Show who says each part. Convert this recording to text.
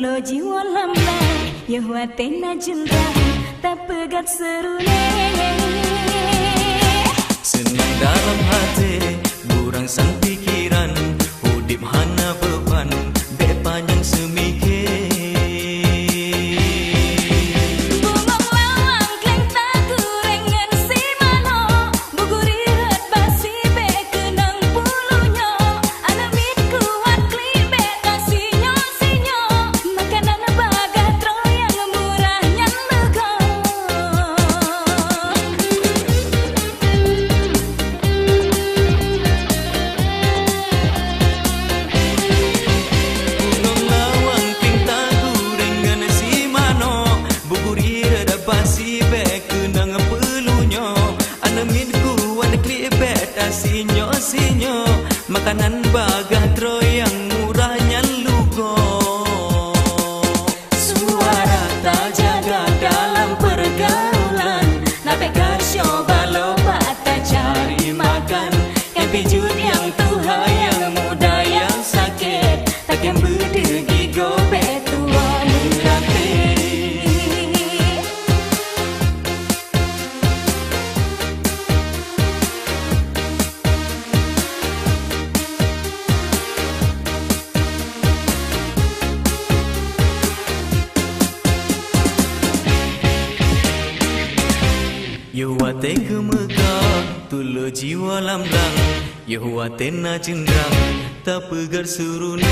Speaker 1: tulo jiwa lambai Yahwa tena jendang tak pegat serune.
Speaker 2: Senang dalam hati burang sang pikiran hudip hana beban bepanjang semikir. Sinyo makanan bagah troyang murahnya lugo. Suara tak jaga dalam pergaulan, nape kasyo balo tak cari makan. Yang pijut yang tuha yang muda yang sakit, tak yang berdegi gobe tua murate. Yahwa te kemegah, tulo jiwa lamlang. Yahwa tena cendrang, tak pegar surune.